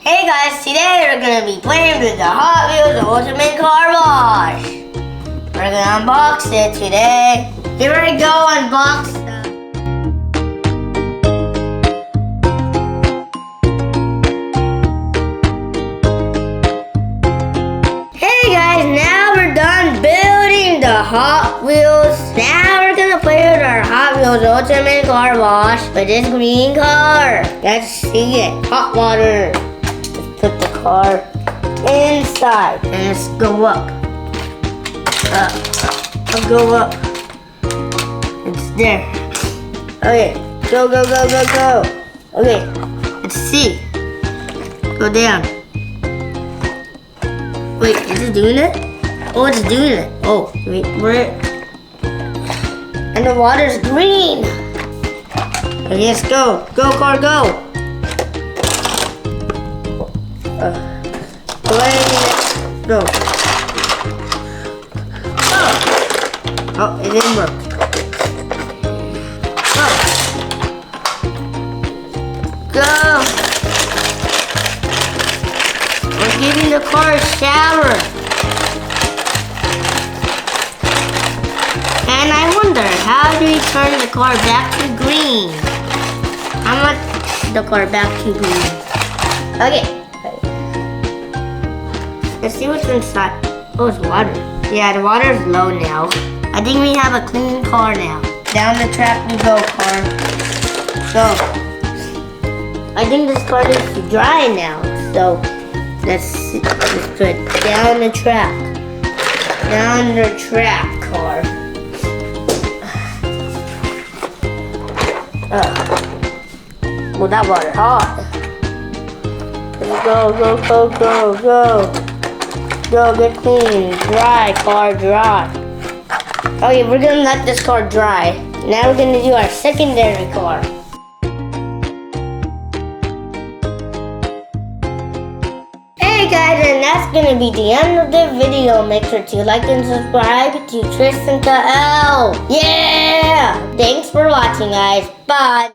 Hey guys, today we're gonna be playing with the Hot Wheels Ultimate Car Wash. We're gonna unbox it today. Here we go, unbox stuff. Hey guys, now we're done building the Hot Wheels. Now we're gonna play with our Hot Wheels Ultimate Car Wash with this green car. Let's see it. Hot water. Put the car inside and let's go up. I'll go up. It's there. Okay, go. Okay, let's see. Go down. Wait, is it doing it? Oh, it's doing it. Oh, wait, where? And the water's green. Okay, let's go. Go, car, go. Go. Oh, it didn't work. Go. We're giving the car a shower. And I wonder, how do we turn the car back to green? I want the car back to green. Okay. Let's see what's inside. Oh, it's water. Yeah, the water is low now. I think we have a clean car now. Down the track we go, car. Go. I think this car is dry now. So, let's put it down the track. Down the track, car. Well, that water hot. Let's go. Go, get clean. Dry, car, dry. Okay, we're gonna let this car dry. Now we're gonna do our secondary car. Hey guys, and that's gonna be the end of the video. Make sure to like and subscribe to Tristan. Yeah! Thanks for watching, guys. Bye!